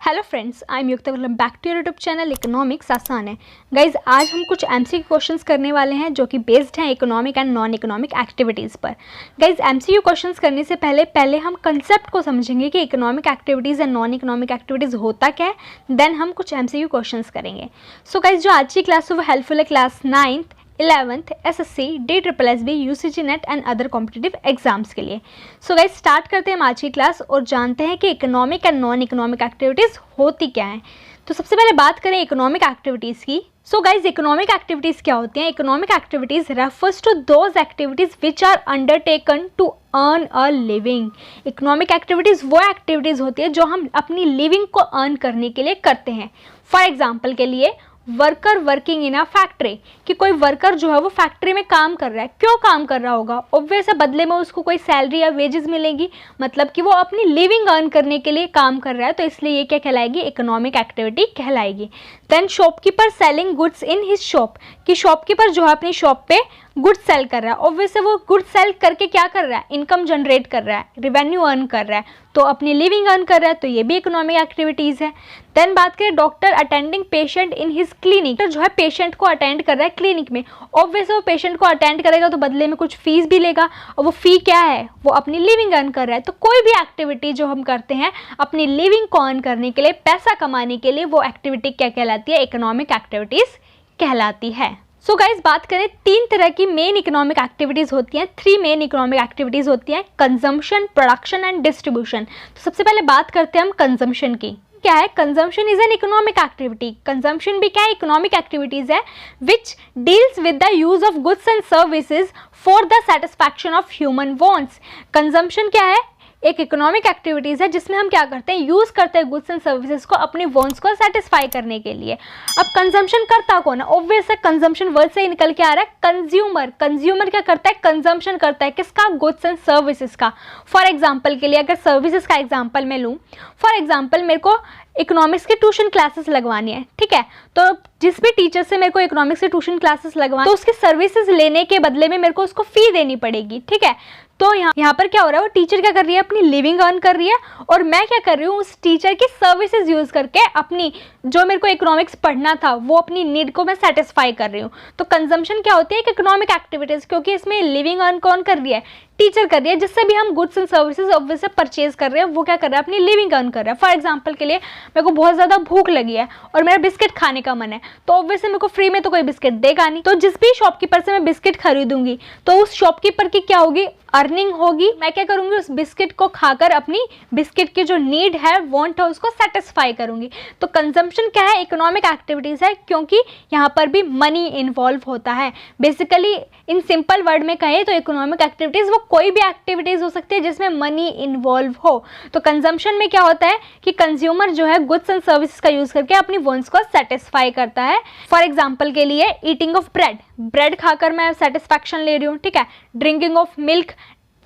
Hello friends, I am Yukta. Welcome back to your YouTube channel economics आसान है। Guys, आज हम कुछ एमसीक्यू क्वेश्चंस करने वाले हैं जो कि बेस्ड हैं economic and non economic activities पर। गाइज, एमसीक्यू क्वेश्चंस करने से पहले हम कंसेप्ट को समझेंगे कि economic activities and non economic activities होता क्या है, देन हम कुछ एमसीक्यू क्वेश्चंस करेंगे। सो गाइज, जो आज की क्लास है वो हेल्पफुल है class 9th 11th SSC DSSB UCG net and other competitive exams के लिए। सो गाइज, स्टार्ट करते हैं हम आज की क्लास और जानते हैं कि economic and non economic activities होती क्या हैं। तो सबसे पहले बात करें इकोनॉमिक एक्टिविटीज़ की। सो गाइज, इकोनॉमिक एक्टिविटीज़ क्या होती हैं? Economic activities refers to those activities which are undertaken to earn a living. Economic activities वो एक्टिविटीज़ होती है जो हम अपनी लिविंग को अर्न करने के लिए करते हैं। फॉर एग्जाम्पल के लिए worker working in a factory, कि कोई वर्कर जो है वो फैक्ट्री में काम कर रहा है। क्यों काम कर रहा होगा? ऑब्वियस है, बदले में उसको कोई सैलरी या वेजेस मिलेंगी, मतलब कि वो अपनी लिविंग अर्न करने के लिए काम कर रहा है, तो इसलिए ये क्या कहलाएगी? इकोनॉमिक एक्टिविटी कहलाएगी। Then shopkeeper selling goods in his shop, कि शॉपकीपर जो है अपनी शॉप पे गुड्स सेल कर रहा है। ऑब्वियसली वो गुड्स सेल करके क्या कर रहा है? इनकम जनरेट कर रहा है, रिवेन्यू अर्न कर रहा है, तो अपनी लिविंग अर्न कर रहा है, तो ये भी इकोनॉमिक एक्टिविटीज़ है। देन बात करें doctor attending patient in his clinic, तो जो है पेशेंट को अटेंड कर रहा है क्लिनिक में। ऑब्वियसली वो पेशेंट को अटेंड करेगा तो बदले में कुछ फीस भी लेगा, और वो फी क्या है? वो अपनी लिविंग अर्न कर रहा है। तो कोई भी एक्टिविटी जो हम करते हैं अपनी लिविंग को अर्न करने के लिए, पैसा कमाने के लिए, वो एक्टिविटी क्या कहलाती है? इकोनॉमिक एक्टिविटीज़ कहलाती है। सो गाइज, बात करें, 3 तरह की मेन इकोनॉमिक एक्टिविटीज़ होती हैं। 3 मेन इकोनॉमिक एक्टिविटीज़ होती हैं: कंजम्पशन, प्रोडक्शन एंड डिस्ट्रीब्यूशन। तो सबसे पहले बात करते हैं हम कंजम्पशन की। क्या है? Consumption is an economic activity. Consumption भी क्या है? इकोनॉमिक एक्टिविटीज़ है which deals with the use of goods and services for the satisfaction of human wants. Consumption क्या है? एक इकोनॉमिक एक्टिविटीज़ है जिसमें हम क्या करते हैं? यूज़ करते हैं गुड्स एंड सर्विसेज को अपनी वांट्स को सेटिस्फाई करने के लिए। अब कंजम्पशन करता कौन है? ऑब्वियस है, कंजम्पशन वर्ड से ही निकल के आ रहा है कंज्यूमर। कंज्यूमर क्या करता है? कंजम्पशन करता है किसका? गुड्स एंड सर्विसेज का। फॉर एग्जाम्पल के लिए अगर सर्विसेज का एग्जाम्पल मैं लूँ, फॉर एग्जाम्पल मेरे को इकोनॉमिक्स की ट्यूशन क्लासेस लगवानी है, ठीक है? तो जिस भी टीचर से मेरे को इकोनॉमिक्स की ट्यूशन क्लासेस लगवानी, तो उसकी सर्विसेज लेने के बदले में मेरे को उसको फी देनी पड़ेगी, ठीक है? तो यहाँ पर क्या हो रहा है? वो टीचर क्या कर रही है? अपनी लिविंग अर्न कर रही है, और मैं क्या कर रही हूँ? उस टीचर की सर्विसेज यूज़ करके अपनी जो मेरे को इकोनॉमिक्स पढ़ना था वो अपनी नीड को मैं सेटिस्फाई कर रही हूँ। तो कंजम्पशन क्या होती है? एक इकोनॉमिक एक्टिविटीज़, क्योंकि इसमें लिविंग अर्न कौन कर रही है? टीचर कर रही है। जिससे भी हम goods and services obviously purchase कर रहे हैं, वो क्या कर रहा है? अपनी लिविंग अर्न कर रहा है। फॉर एग्जांपल के लिए मेरे को बहुत ज़्यादा भूख लगी है और मेरा बिस्किट खाने का मन है, तो ऑब्वियसली मेरे को फ्री में तो कोई बिस्किट देगा नहीं। तो जिस भी शॉपकीपर से मैं बिस्किट खरीदूंगी, तो उस शॉपकीपर की क्या होगी? अर्निंग होगी। मैं क्या करूंगी? उस बिस्किट को खाकर अपनी बिस्किट की जो नीड है, वांट है, उसको सेटिस्फाई करूंगी। तो कंजम्पशन क्या है? इकोनॉमिक एक्टिविटीज़ है, क्योंकि यहाँ पर भी मनी इन्वॉल्व होता है। बेसिकली इन सिंपल वर्ड में कहें तो इकोनॉमिक एक्टिविटीज़ वो कोई भी एक्टिविटीज़ हो सकती है जिसमें मनी इन्वॉल्व हो। तो कंजम्पशन में क्या होता है कि कंज्यूमर जो है गुड्स एंड सर्विसेज का यूज़ करके अपनी वांट्स को सेटिस्फाई करता है। फॉर एग्जाम्पल के लिए ईटिंग ऑफ ब्रेड खाकर मैं सेटिस्फैक्शन ले रही हूँ, ठीक है? ड्रिंकिंग ऑफ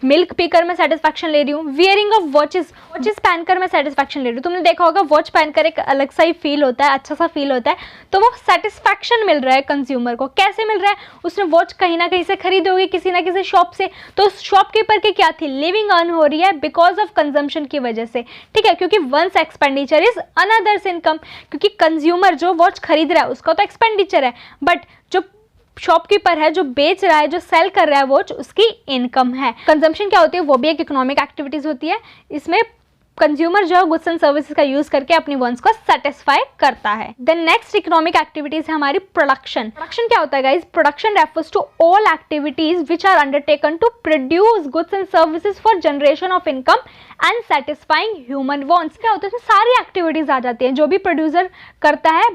मिल्क पीकर मैं सेटिस्फैक्शन ले रही हूँ। वियरिंग ऑफ वॉचेस पहनकर मैं सेटिस्फैक्शन ले रही हूँ। तुमने देखा होगा वॉच पहनकर एक अलग सा ही फील होता है, अच्छा सा फील होता है। तो वो सेटिस्फैक्शन मिल रहा है कंज्यूमर को। कैसे मिल रहा है? उसने वॉच कहीं ना कहीं से खरीदी होगी, किसी ना किसी शॉप से। तो उस शॉपकीपर की क्या थी? लिविंग अर्न हो रही है बिकॉज ऑफ कंजम्पशन की वजह से, ठीक है? क्योंकि once expenditure is another's income, क्योंकि कंज्यूमर जो वॉच खरीद रहा है उसका तो एक्सपेंडिचर है, बट जो शॉपकीपर है, जो बेच रहा है, जो सेल कर रहा है वॉच, उसकी इनकम है। कंजम्पशन क्या होती है? वो भी एक इकोनॉमिक एक्टिविटीज होती है। इसमें कंज्यूमर जो है गुड्स एंड सर्विसेज का यूज करके अपनी वांट्स को सेटिस्फाई करता है। देन नेक्स्ट इकोनॉमिक एक्टिविटीज है हमारी प्रोडक्शन। प्रोडक्शन क्या होता है guys? Production refers to all activities which are undertaken to produce goods and services for generation of income and satisfying human wants. क्या होता है? इसमें सारी एक्टिविटीज आ जाती हैं जो भी प्रोड्यूसर करता है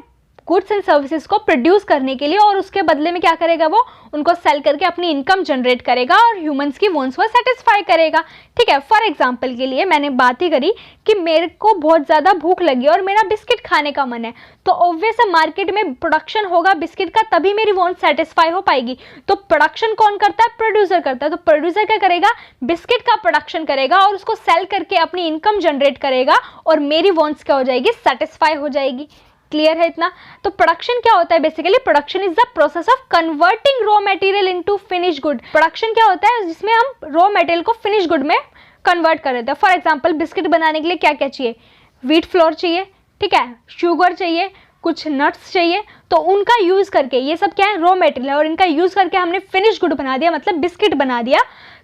गुड्स एंड सर्विसेज को प्रोड्यूस करने के लिए, और उसके बदले में क्या करेगा? वो उनको सेल करके अपनी इनकम जनरेट करेगा और ह्यूमंस की वांट्स को सेटिस्फाई करेगा, ठीक है? फॉर एग्जांपल के लिए मैंने बात ही करी कि मेरे को बहुत ज़्यादा भूख लगी और मेरा बिस्किट खाने का मन है, तो ऑब्वियस है मार्केट में प्रोडक्शन होगा बिस्किट का, तभी मेरी वांट सेटिस्फाई हो पाएगी। तो प्रोडक्शन कौन करता है? प्रोड्यूसर करता है। तो प्रोड्यूसर क्या करेगा? बिस्किट का प्रोडक्शन करेगा और उसको सेल करके अपनी इनकम जनरेट करेगा, और मेरी वांट्स क्या हो जाएगी? सेटिस्फाई हो जाएगी। क्लियर है इतना? तो प्रोडक्शन क्या होता है? Basically production is the process of converting raw material into finish good. Production क्या होता है? जिसमें हम रॉ मटेरियल को फिनिश गुड में कन्वर्ट कर देते हैं। फॉर एग्जांपल बिस्किट बनाने के लिए क्या क्या चाहिए? व्हीट फ्लोर चाहिए, ठीक है, शुगर चाहिए, कुछ नट्स चाहिए, तो उनका यूज़ करके, ये सब क्या है, रॉ मटेरियल है, और इनका यूज़ करके हमने फिनिश गुड बना दिया, मतलब बिस्किट बना दिया।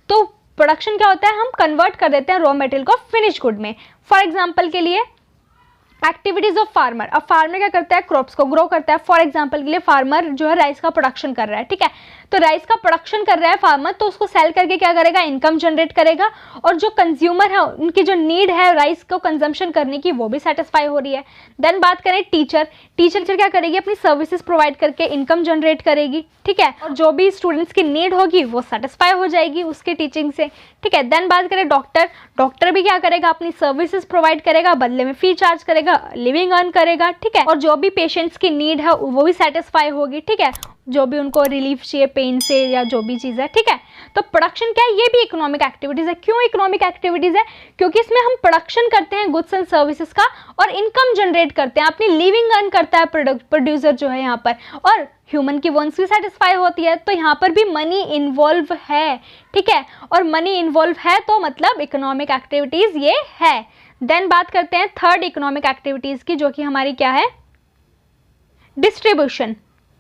तो प्रोडक्शन क्या होता है, हम कन्वर्ट कर देते हैं रॉ मटेरियल को फिनिश गुड में। फॉर एग्जाम्पल के लिए एक्टिविटीज ऑफ फार्मर, अब फार्मर क्या करता है, क्रॉप्स को ग्रो करता है। फॉर एग्जांपल के लिए फार्मर जो है राइस का प्रोडक्शन कर रहा है, ठीक है, तो राइस का प्रोडक्शन कर रहा है फार्मर, तो उसको सेल करके क्या करेगा, इनकम जनरेट करेगा, और जो कंज्यूमर है उनकी जो नीड है राइस को कंजम्पशन करने की, वो भी सेटिस्फाई हो रही है। देन बात करें टीचर, टीचर क्या करेगी, अपनी सर्विसेज प्रोवाइड करके इनकम जनरेट करेगी, ठीक है, और जो भी स्टूडेंट्स की नीड होगी वो सेटिस्फाई हो जाएगी उसके टीचिंग से, ठीक है। देन बात करें डॉक्टर, डॉक्टर भी क्या करेगा, अपनी सर्विसेज प्रोवाइड करेगा, बदले में फी चार्ज करेगा, लिविंग अर्न करेगा, ठीक है, और जो भी पेशेंट्स की नीड है वो भी सेटिस्फाई होगी, ठीक है, जो भी उनको रिलीफ चाहिए पेन से या जो भी चीज़ है, ठीक है। तो प्रोडक्शन क्या है, ये भी इकोनॉमिक एक्टिविटीज़ है। क्यों इकोनॉमिक एक्टिविटीज़ है, क्योंकि इसमें हम प्रोडक्शन करते हैं गुड्स एंड सर्विसेज का, और इनकम जनरेट करते हैं, अपनी लिविंग अर्न करता है प्रोड्यूसर जो है यहाँ पर, और ह्यूमन की वॉन्ट्स भी सेटिस्फाई होती है। तो यहाँ पर भी मनी इन्वॉल्व है, ठीक है, और मनी इन्वॉल्व है तो मतलब इकोनॉमिक एक्टिविटीज़ ये है। देन बात करते हैं थर्ड इकोनॉमिक एक्टिविटीज़ की, जो कि हमारी क्या है, डिस्ट्रीब्यूशन।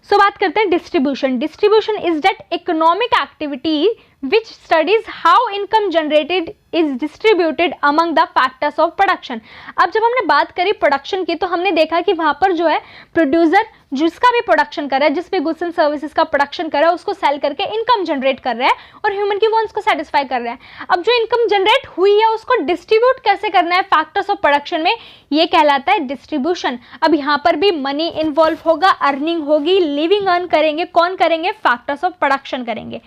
सो बात करते हैं distribution. Distribution is that economic activity which studies how income generated is distributed among the factors of production। अब जब हमने बात करी प्रोडक्शन की, तो हमने देखा कि वहाँ पर जो है प्रोड्यूसर जिसका भी प्रोडक्शन कर रहा है, जिस भी गुड्स एंड सर्विसेज का प्रोडक्शन कर रहा है, उसको सेल करके इनकम जनरेट कर रहा है और ह्यूमन की वांट्स को सेटिस्फाई कर रहा है। अब जो इनकम जनरेट हुई है उसको डिस्ट्रीब्यूट कैसे करना है फैक्टर्स ऑफ प्रोडक्शन में, ये कहलाता है डिस्ट्रीब्यूशन। अब यहाँ पर भी मनी इन्वॉल्व होगा, अर्निंग होगी, लिविंग अर्न करेंगे, कौन करेंगे, फैक्टर्स ऑफ प्रोडक्शन करेंगे।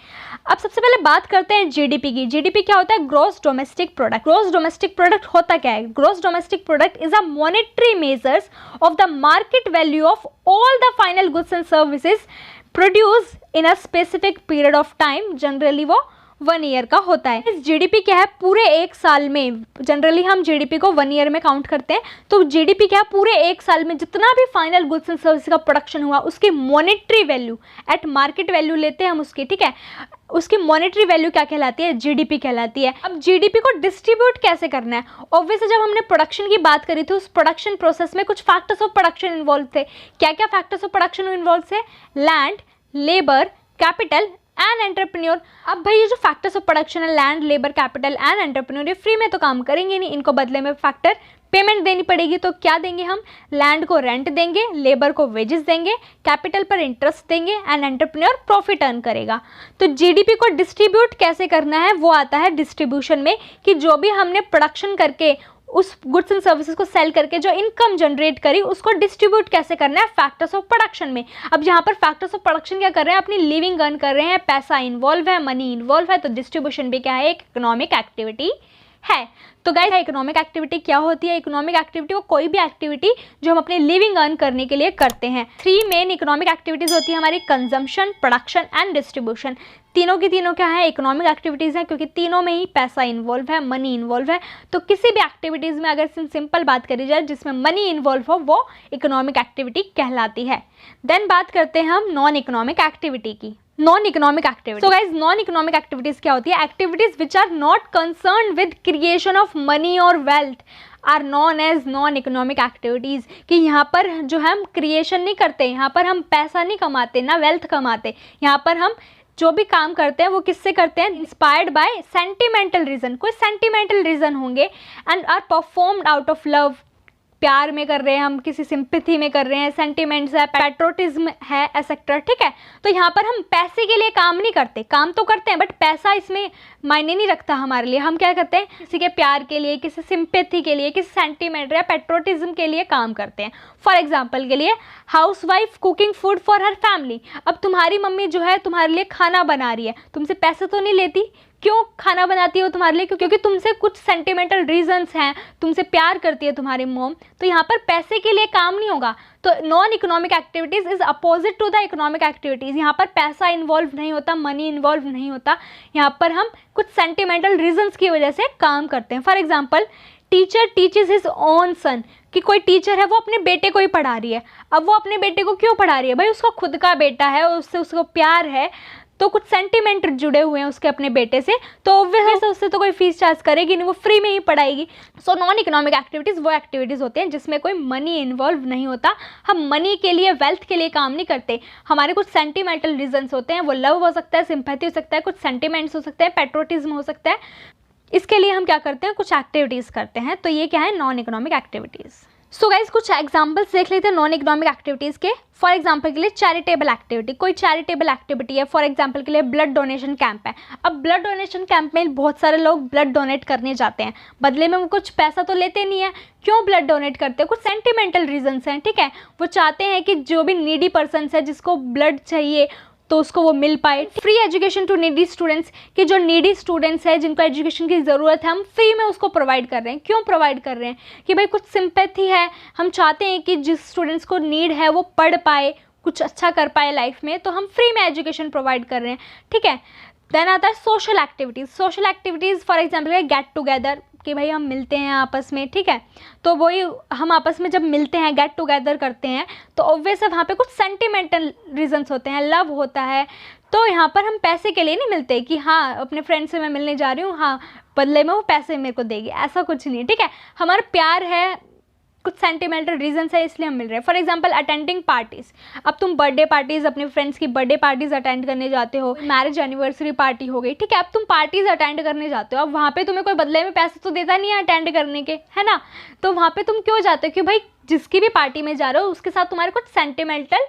अब सबसे पहले बात करते हैं जीडीपी की। जीडीपी क्या होता है, gross domestic product. Gross domestic product होता क्या है, gross domestic product is a monetary measures of the market value of all the final goods and services produce in a specific period of time, generally वो 1 year का होता है। इस GDP क्या है, पूरे एक साल में, जनरली हम जीडीपी को 1 ईयर में काउंट करते हैं, तो जीडीपी क्या है, पूरे एक साल में जितना भी फाइनल गुड्स एंड सर्विस का प्रोडक्शन हुआ उसकी monetary value, eight market value लेते हैं हम उसकी, ठीक है, उसकी मॉनेटरी वैल्यू क्या कहलाती है, जीडीपी कहलाती है। अब जीडीपी को डिस्ट्रीब्यूट कैसे करना है, ऑब्वियसली जब हमने प्रोडक्शन की बात करी थी, उस प्रोडक्शन प्रोसेस में कुछ फैक्टर्स ऑफ प्रोडक्शन इन्वॉल्व थे। क्या क्या फैक्टर्स ऑफ प्रोडक्शन इन्वॉल्व थे, land, labour, capital and entrepreneur. अब भाई ये जो फैक्टर्स ऑफ प्रोडक्शन है, land, labour, capital and entrepreneur, ये फ्री में तो काम करेंगे नहीं, इनको बदले में फैक्टर पेमेंट देनी पड़ेगी। तो क्या देंगे हम, लैंड को रेंट देंगे, लेबर को वेजेस देंगे, कैपिटल पर इंटरेस्ट देंगे एंड एंटरप्रेन्योर प्रॉफिट अर्न करेगा। तो जीडीपी को डिस्ट्रीब्यूट कैसे करना है, वो आता है डिस्ट्रीब्यूशन में, कि जो भी हमने प्रोडक्शन करके उस गुड्स एंड सर्विसेज को सेल करके जो इनकम जनरेट करी उसको डिस्ट्रीब्यूट कैसे करना है फैक्टर्स ऑफ प्रोडक्शन में। अब यहाँ पर फैक्टर्स ऑफ प्रोडक्शन क्या कर रहे हैं, अपनी लिविंग अर्न कर रहे हैं, पैसा इन्वॉल्व है, मनी इन्वॉल्व है, तो डिस्ट्रीब्यूशन भी क्या है, एक इकोनॉमिक एक्टिविटी है। तो गाइस इकोनॉमिक एक्टिविटी क्या होती है, इकोनॉमिक एक्टिविटी वो कोई भी एक्टिविटी जो हम अपने लिविंग अर्न करने के लिए करते हैं। 3 मेन इकोनॉमिक एक्टिविटीज होती है हमारी, कंजम्पशन, प्रोडक्शन एंड डिस्ट्रीब्यूशन। तीनों की तीनों क्या है, इकोनॉमिक एक्टिविटीज़ हैं, क्योंकि तीनों में ही पैसा इन्वॉल्व है, मनी इन्वॉल्व है। तो किसी भी एक्टिविटीज़ में अगर सिंपल बात करी जाए जिसमें मनी इन्वॉल्व हो, वो इकोनॉमिक एक्टिविटी कहलाती है। देन बात करते हैं हम नॉन इकोनॉमिक एक्टिविटी की। Non economic activity, so guys non economic activities क्या होती है, activities which are not concern with creation of money और wealth are known as non economic activities. कि यहाँ पर जो है हम क्रिएशन नहीं करते, यहाँ पर हम पैसा नहीं कमाते, ना वेल्थ कमाते, यहाँ पर हम जो भी काम करते हैं वो किससे करते हैं, इंस्पायर्ड बाय सेंटिमेंटल रीजन, कोई सेंटिमेंटल रीजन होंगे, and are performed out of love, प्यार में कर रहे हैं हम, किसी सिंपैथी में कर रहे हैं, सेंटिमेंट्स है, पैट्रोटिज्म है, एसेक्ट्रा, ठीक है। तो यहाँ पर हम पैसे के लिए काम नहीं करते, काम तो करते हैं बट पैसा इसमें मायने नहीं रखता हमारे लिए। हम क्या करते हैं, किसी के प्यार के लिए, किसी सिंपैथी के लिए, किसी सेंटिमेंट या पैट्रोटिज्म के लिए काम करते हैं। फॉर एग्जाम्पल के लिए housewife cooking food for her family. अब तुम्हारी मम्मी जो है तुम्हारे लिए खाना बना रही है, तुमसे पैसे तो नहीं लेती, क्यों खाना बनाती हो तुम्हारे लिए, क्योंकि तुमसे कुछ सेंटिमेंटल रीजंस हैं, तुमसे प्यार करती है तुम्हारी मॉम। तो यहाँ पर पैसे के लिए काम नहीं होगा। तो non economic activities is opposite to the economic activities. यहाँ पर पैसा इन्वॉल्व नहीं होता, मनी इन्वॉल्व नहीं होता, यहाँ पर हम कुछ सेंटिमेंटल रीजंस की वजह से काम करते हैं। For example teacher teaches his own son, कि कोई टीचर है वो अपने बेटे को ही पढ़ा रही है। अब वो अपने बेटे को क्यों पढ़ा रही है, भाई उसका खुद का बेटा है, उससे उसको प्यार है, तो कुछ सेंटिमेंट जुड़े हुए हैं उसके अपने बेटे से, तो ऑब्वियसली उससे तो कोई फीस चार्ज करेगी नहीं, वो फ्री में ही पढ़ाएगी। सो नॉन इकोनॉमिक एक्टिविटीज़ वो एक्टिविटीज़ होती हैं जिसमें कोई मनी इन्वॉल्व नहीं होता, हम मनी के लिए, वेल्थ के लिए काम नहीं करते, हमारे कुछ सेंटिमेंटल रीजंस होते हैं, वो लव हो सकता है, सिंपैथी हो सकता है, कुछ सेंटिमेंट्स हो सकते हैं, पैट्रोटिज्म हो सकता है, इसके लिए हम क्या करते हैं, कुछ एक्टिविटीज़ करते हैं। तो ये क्या है, non economic activities. So guys कुछ एग्जांपल्स देख लेते हैं नॉन इकोनॉमिक एक्टिविटीज़ के। फॉर एग्जांपल के लिए चैरिटेबल एक्टिविटी, कोई चैरिटेबल एक्टिविटी है, फॉर एग्जांपल के लिए ब्लड डोनेशन कैंप है। अब ब्लड डोनेशन कैंप में बहुत सारे लोग ब्लड डोनेट करने जाते हैं, बदले में वो कुछ पैसा तो लेते नहीं है, क्यों ब्लड डोनेट करते हैं, कुछ सेंटिमेंटल रीजंस हैं, ठीक है। वो चाहते हैं कि जो भी नीडी पर्सन है जिसको ब्लड चाहिए तो उसको वो मिल पाए। Free education to needy students, कि जो नीडी स्टूडेंट्स हैं जिनको एजुकेशन की ज़रूरत है, हम फ्री में उसको प्रोवाइड कर रहे हैं। क्यों प्रोवाइड कर रहे हैं, कि भाई कुछ सिंपैथी है, हम चाहते हैं कि जिस स्टूडेंट्स को नीड है वो पढ़ पाए, कुछ अच्छा कर पाए लाइफ में, तो हम फ्री में एजुकेशन प्रोवाइड कर रहे हैं, ठीक है। देन आता है social activities. Social activities for example get together, कि भाई हम मिलते हैं आपस में, ठीक है। तो वही हम आपस में जब मिलते हैं, गेट टुगेदर करते हैं, तो ऑब्वियस है वहाँ पे कुछ सेंटिमेंटल रीजंस होते हैं, लव होता है। तो यहाँ पर हम पैसे के लिए नहीं मिलते कि हाँ अपने फ्रेंड से मैं मिलने जा रही हूँ, हाँ बदले में वो पैसे मेरे को देगी, ऐसा कुछ नहीं, ठीक है। हमारा प्यार है, कुछ सेंटिमेंटल रीजंस है, इसलिए हम मिल रहे हैं। फॉर एग्जांपल अटेंडिंग पार्टीज़, अब तुम बर्थडे पार्टीज़, अपने फ्रेंड्स की बर्थडे पार्टीज़ अटेंड करने जाते हो, मैरिज एनिवर्सरी पार्टी हो गई, ठीक है। अब तुम पार्टीज़ अटेंड करने जाते हो, अब वहाँ पे तुम्हें कोई बदले में पैसे तो देता नहीं है अटेंड करने के, है ना। तो वहाँ पे तुम क्यों जाते हो, कि भाई जिसकी भी पार्टी में जा रहे हो उसके साथ तुम्हारे कुछ सेंटिमेंटल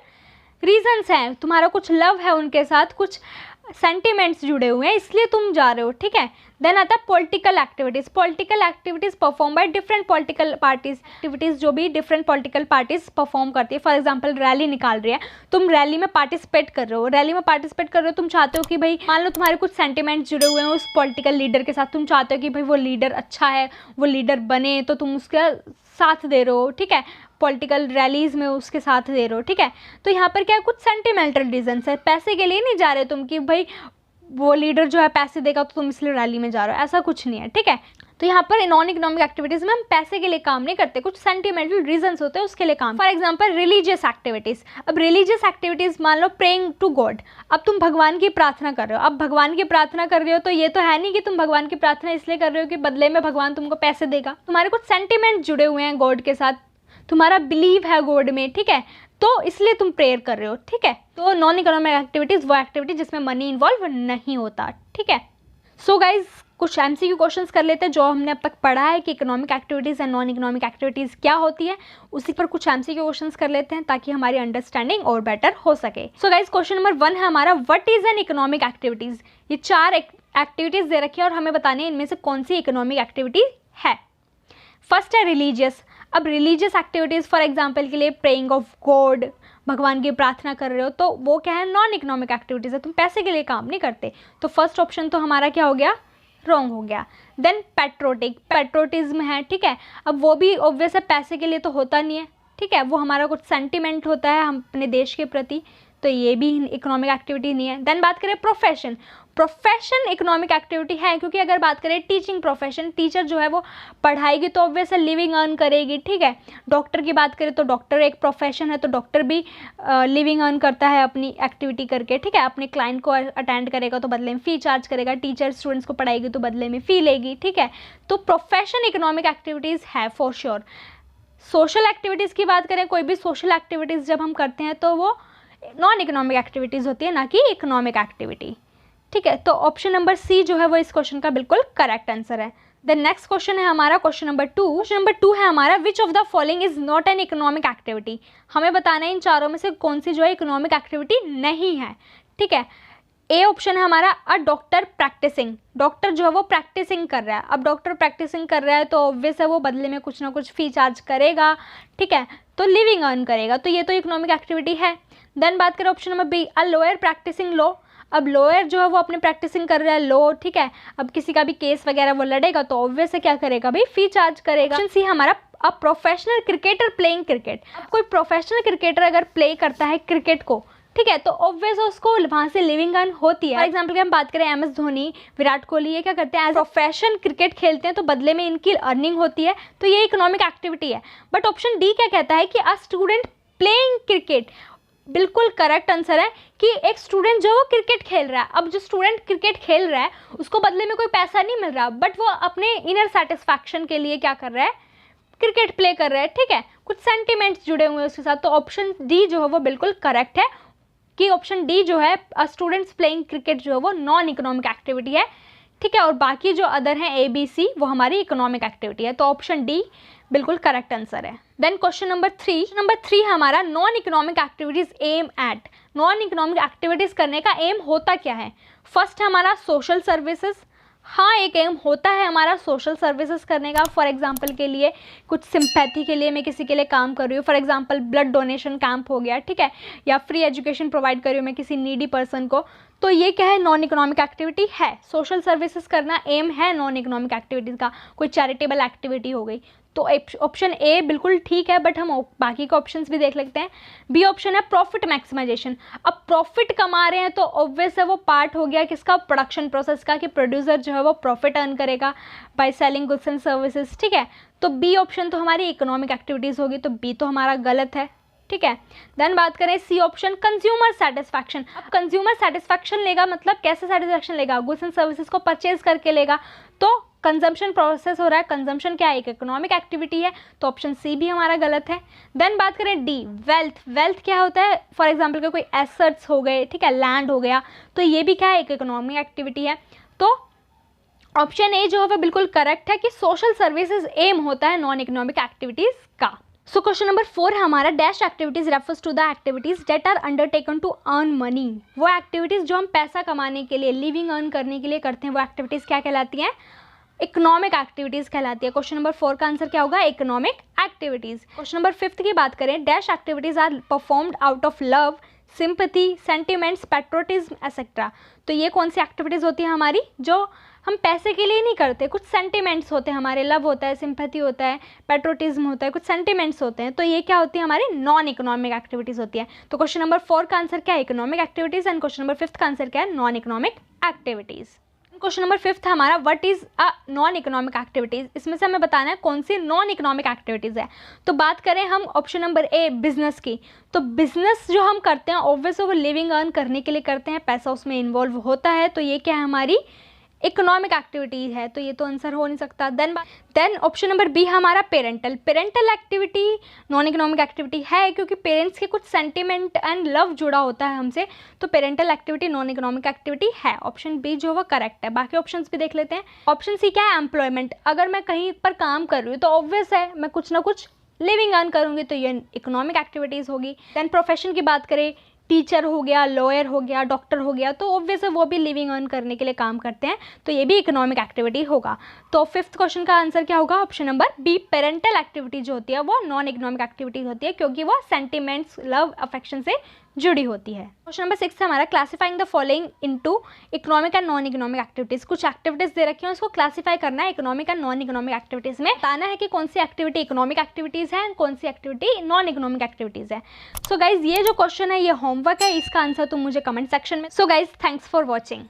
रीजंस हैं, तुम्हारा कुछ लव है उनके साथ, कुछ सेंटिमेंट्स जुड़े हुए हैं, इसलिए तुम जा रहे हो, ठीक है। देन आता है political activities. Political activities perform by different political parties, activities जो भी डिफरेंट पॉलिटिकल पार्टीज़ परफॉर्म करती है। फॉर एग्जांपल रैली निकाल रही है, तुम रैली में पार्टिसिपेट कर रहे हो, रैली में पार्टिसिपेट कर रहे हो, तुम चाहते हो कि भाई मान लो तुम्हारे कुछ सेंटिमेंट्स जुड़े हुए हैं उस पॉलिटिकल लीडर के साथ, तुम चाहते हो कि भाई वो लीडर अच्छा है, वो लीडर बने, तो तुम उसका साथ दे रहे हो, ठीक है, पॉलिटिकल रैलीज़ में उसके साथ दे रहे हो, ठीक है। तो यहाँ पर क्या है, कुछ सेंटिमेंटल रीजंस है, पैसे के लिए नहीं जा रहे तुम कि भाई वो लीडर जो है पैसे देगा तो तुम इसलिए रैली में जा रहे हो, ऐसा कुछ नहीं है, ठीक है। तो यहाँ पर नॉन इकोनॉमिक एक्टिविटीज़ में हम पैसे के लिए काम नहीं करते, कुछ सेंटिमेंटल रीजंस होते हैं उसके लिए काम। For example religious activities. अब रिलीजियस एक्टिविटीज़ मान लो प्रेइंग टू गॉड, अब तुम भगवान की प्रार्थना कर रहे हो। अब भगवान की प्रार्थना कर रहे हो तो ये तो है नहीं कि तुम भगवान की प्रार्थना इसलिए कर रहे हो कि बदले में भगवान तुमको पैसे देगा, तुम्हारे कुछ सेंटिमेंट जुड़े हुए हैं गॉड के साथ, तुम्हारा बिलीव है गॉड में, ठीक है, तो इसलिए तुम प्रेयर कर रहे हो, ठीक है। तो नॉन इकोनॉमिक एक्टिविटीज़ वो एक्टिविटी जिसमें मनी इन्वॉल्व नहीं होता, ठीक है। सो गाइज कुछ एमसीक्यू क्वेश्चंस कर लेते हैं जो हमने अब तक पढ़ा है कि economic activities and non economic activities क्या होती है, उसी पर कुछ एमसीक्यू क्वेश्चंस कर लेते हैं ताकि हमारी अंडरस्टैंडिंग और बेटर हो सके। सो गाइज क्वेश्चन नंबर 1 है हमारा, what is an economic activities. ये 4 एक्टिविटीज़ दे रखी है और हमें बतानी है इनमें से कौन सी इकोनॉमिक एक्टिविटी है। फर्स्ट है रिलीजियस। अब रिलीजियस एक्टिविटीज़ फॉर एग्जांपल के लिए प्रेइंग ऑफ गॉड, भगवान की प्रार्थना कर रहे हो, तो वो क्या है, नॉन इकोनॉमिक एक्टिविटीज़ है, तुम पैसे के लिए काम नहीं करते। तो फर्स्ट ऑप्शन तो हमारा क्या हो गया, रॉन्ग हो गया। देन पैट्रोटिक, पैट्रोटिज्म है, ठीक है। अब वो भी ऑब्वियस है पैसे के लिए तो होता नहीं है, ठीक है, वो हमारा कुछ सेंटिमेंट होता है हम अपने देश के प्रति, तो ये भी इकोनॉमिक एक्टिविटी नहीं है। देन बात करें प्रोफेशन, प्रोफेशन इकोनॉमिक एक्टिविटी है, क्योंकि अगर बात करें टीचिंग प्रोफेशन, टीचर जो है वो पढ़ाएगी तो ऑब्वियस है लिविंग अर्न करेगी, ठीक है। डॉक्टर की बात करें तो डॉक्टर एक प्रोफेशन है, तो डॉक्टर भी लिविंग अर्न करता है अपनी एक्टिविटी करके, ठीक है। अपने क्लाइंट को अटेंड करेगा तो बदले में फ़ी चार्ज करेगा, टीचर स्टूडेंट्स को पढ़ाएगी तो बदले में फ़ी लेगी, ठीक है। तो प्रोफेशन इकोनॉमिक एक्टिविटीज़ है फॉर श्योर। सोशल एक्टिविटीज़ की बात करें, कोई भी सोशल एक्टिविटीज़ जब हम करते हैं तो वो नॉन इकोनॉमिक एक्टिविटीज़ होती है, ना कि इकोनॉमिक एक्टिविटी, ठीक है। तो ऑप्शन नंबर सी जो है वो इस क्वेश्चन का बिल्कुल करेक्ट आंसर है। द नेक्स्ट क्वेश्चन है हमारा क्वेश्चन नंबर 2। क्वेश्चन नंबर 2 है हमारा, which of the following is not an economic activity. हमें बताना है इन चारों में से कौन सी जो है इकोनॉमिक एक्टिविटी नहीं है, ठीक है। ए ऑप्शन है हमारा, अ डॉक्टर प्रैक्टिसिंग, डॉक्टर जो है वो प्रैक्टिसिंग कर रहा है। अब डॉक्टर प्रैक्टिसिंग कर रहा है तो ऑब्वियस है वो बदले में कुछ ना कुछ फ़ी चार्ज करेगा, ठीक है, तो लिविंग अर्न करेगा, तो ये तो इकोनॉमिक एक्टिविटी है। देन बात करें option number B, a lawyer practicing law. अब लॉयर जो है वो अपने प्रैक्टिसिंग कर रहा है लॉ, ठीक है। अब किसी का भी केस वगैरह वो लड़ेगा तो ऑब्वियस है क्या करेगा भाई, फ़ी चार्ज करेगा। ऑप्शन सी हमारा, a professional cricketer playing cricket. अब कोई प्रोफेशनल क्रिकेटर अगर प्ले करता है क्रिकेट को, ठीक है, तो ऑब्वियस उसको वहाँ से लिविंग अर्न होती है। फॉर एग्जाम्पल की हम बात करें एम एस धोनी, विराट कोहली, ये क्या करते हैं, एज प्रोफेशन क्रिकेट खेलते हैं तो बदले में इनकी अर्निंग होती है, तो ये इकोनॉमिक एक्टिविटी है। बट ऑप्शन डी क्या कहता है कि अ स्टूडेंट प्लेइंग क्रिकेट, बिल्कुल करेक्ट आंसर है कि एक स्टूडेंट जो वो क्रिकेट खेल रहा है, अब जो स्टूडेंट क्रिकेट खेल रहा है उसको बदले में कोई पैसा नहीं मिल रहा, बट वो अपने इनर सेटिस्फैक्शन के लिए क्या कर रहा है, क्रिकेट प्ले कर रहा है, ठीक है, कुछ सेंटिमेंट्स जुड़े हुए हैं उसके साथ। तो ऑप्शन डी जो है वो बिल्कुल करेक्ट है कि ऑप्शन डी जो है स्टूडेंट्स प्लेइंग क्रिकेट जो है वो नॉन इकोनॉमिक एक्टिविटी है, ठीक है, और बाकी जो अदर हैं ए बी सी वो हमारी इकोनॉमिक एक्टिविटी है। तो ऑप्शन डी बिल्कुल करेक्ट आंसर है। देन क्वेश्चन नंबर 3 हमारा non economic activities aim at, non economic activities करने का एम होता क्या है। फर्स्ट हमारा सोशल सर्विसेज, हाँ एक एम होता है हमारा सोशल सर्विसेज करने का। फॉर एग्जांपल के लिए कुछ सिंपैथी के लिए मैं किसी के लिए काम कर रही हूँ, for example blood donation camp हो गया, ठीक है, या फ्री एजुकेशन प्रोवाइड कर रही हूँ मैं किसी नीडी पर्सन को, तो ये क्या है, नॉन इकोनॉमिक एक्टिविटी है। सोशल सर्विसेज करना एम है नॉन इकोनॉमिक एक्टिविटीज़ का, कोई चैरिटेबल एक्टिविटी हो गई। तो ऑप्शन ए बिल्कुल ठीक है, बट हम बाकी के ऑप्शंस भी देख लेते हैं। बी ऑप्शन है प्रॉफिट मैक्सिमाइजेशन। अब प्रॉफिट कमा रहे हैं तो ऑब्वियस है वो पार्ट हो गया किसका, प्रोडक्शन प्रोसेस का, कि प्रोड्यूसर जो है वो प्रॉफिट अर्न करेगा by selling goods and services, ठीक है। तो बी ऑप्शन तो हमारी इकोनॉमिक एक्टिविटीज़ होगी, तो बी तो हमारा गलत है, ठीक है। देन बात करें सी ऑप्शन कंज्यूमर सेटिस्फैक्शन। अब कंज्यूमर सेटिस्फैक्शन लेगा मतलब कैसे सेटिस्फैक्शन लेगा, गुड्स एंड सर्विसेज को परचेज करके लेगा, तो कंजम्पशन प्रोसेस हो रहा है, कंजम्पशन क्या है, एक इकोनॉमिक एक्टिविटी है, तो ऑप्शन सी भी हमारा गलत है। देन बात करें डी वेल्थ, वेल्थ क्या होता है, फॉर एग्जांपल के कोई एसेट्स हो गए, ठीक है, लैंड हो गया, तो ये भी क्या है, एक इकोनॉमिक एक्टिविटी है। तो ऑप्शन ए जो है वो बिल्कुल करेक्ट है कि सोशल सर्विसेज एम होता है नॉन इकोनॉमिक एक्टिविटीज का। सो क्वेश्चन नंबर 4 हमारा dash activities refers to the activities that are undertaken to earn money. वो एक्टिविटीज जो हम पैसा कमाने के लिए, लिविंग अर्न करने के लिए करते हैं, वो एक्टिविटीज क्या कहलाती हैं, इकोनॉमिक एक्टिविटीज कहलाती है। क्वेश्चन नंबर 4 का आंसर क्या होगा, इकोनॉमिक एक्टिविटीज। क्वेश्चन नंबर 5 की बात करें, dash activities are performed out of love, sympathy, sentiments, patriotism etcetera. तो ये कौन सी एक्टिविटीज़ होती है हमारी, जो हम पैसे के लिए नहीं करते, कुछ सेंटिमेंट्स होते हैं हमारे, लव होता है, सिंपैथी होता है, पैट्रोटिज्म होता है, कुछ सेंटिमेंट्स होते हैं, तो ये क्या होती है हमारी नॉन इकोनॉमिक एक्टिविटीज़ होती है। तो क्वेश्चन नंबर 4 का आंसर क्या है, economic activities, and question number 5 का आंसर क्या है, non economic activities. Question number 5 हमारा what is a non economic activities. इसमें से हमें बताना है कौन सी नॉन इकोनॉमिक एक्टिविटीज है। तो बात करें हम ऑप्शन नंबर ए बिजनेस की, तो बिजनेस जो हम करते हैं ऑब्वियस वो लिविंग अर्न करने के लिए करते हैं, पैसा उसमें इन्वॉल्व होता है, तो ये क्या है हमारी इकोनॉमिक एक्टिविटी है, तो ये तो आंसर हो नहीं सकता। देन ऑप्शन नंबर बी हमारा parental activity non economic activity है, क्योंकि पेरेंट्स के कुछ सेंटिमेंट एंड लव जुड़ा होता है हमसे, तो parental activity non economic activity है। ऑप्शन बी जो वो करेक्ट है। बाकी ऑप्शंस भी देख लेते हैं। ऑप्शन सी क्या है, एम्प्लॉयमेंट। अगर मैं कहीं पर काम कर रही हूँ तो ऑब्वियस है मैं कुछ ना कुछ लिविंग अर्न करूँगी, तो ये इकोनॉमिक एक्टिविटीज़ होगी। देन प्रोफेशन की बात करें, टीचर हो गया, लॉयर हो गया, डॉक्टर हो गया, तो ऑब्वियस है वो भी लिविंग अर्न करने के लिए काम करते हैं, तो ये भी इकोनॉमिक एक्टिविटी होगा। तो 5th क्वेश्चन का आंसर क्या होगा, option number B parental activity जो होती है वो नॉन इकोनॉमिक एक्टिविटी होती है, क्योंकि वो सेंटिमेंट्स, लव, अफेक्शन से जुड़ी होती है। क्वेश्चन नंबर 6 हमारा classifying the following into economic and non economic activities. कुछ एक्टिविटीज दे रखी हैं, उसको क्लासिफाई करना है economic and non economic activities में, बताना है कि कौन सी एक्टिविटी इकोनॉमिक एक्टिविटीज है, कौन सी एक्टिविटी नॉन इकोनॉमिक एक्टिविटीज है। सो गाइज ये जो क्वेश्चन है ये होमवर्क है, इसका आंसर तुम मुझे कमेंट सेक्शन में। So guys thanks for watching.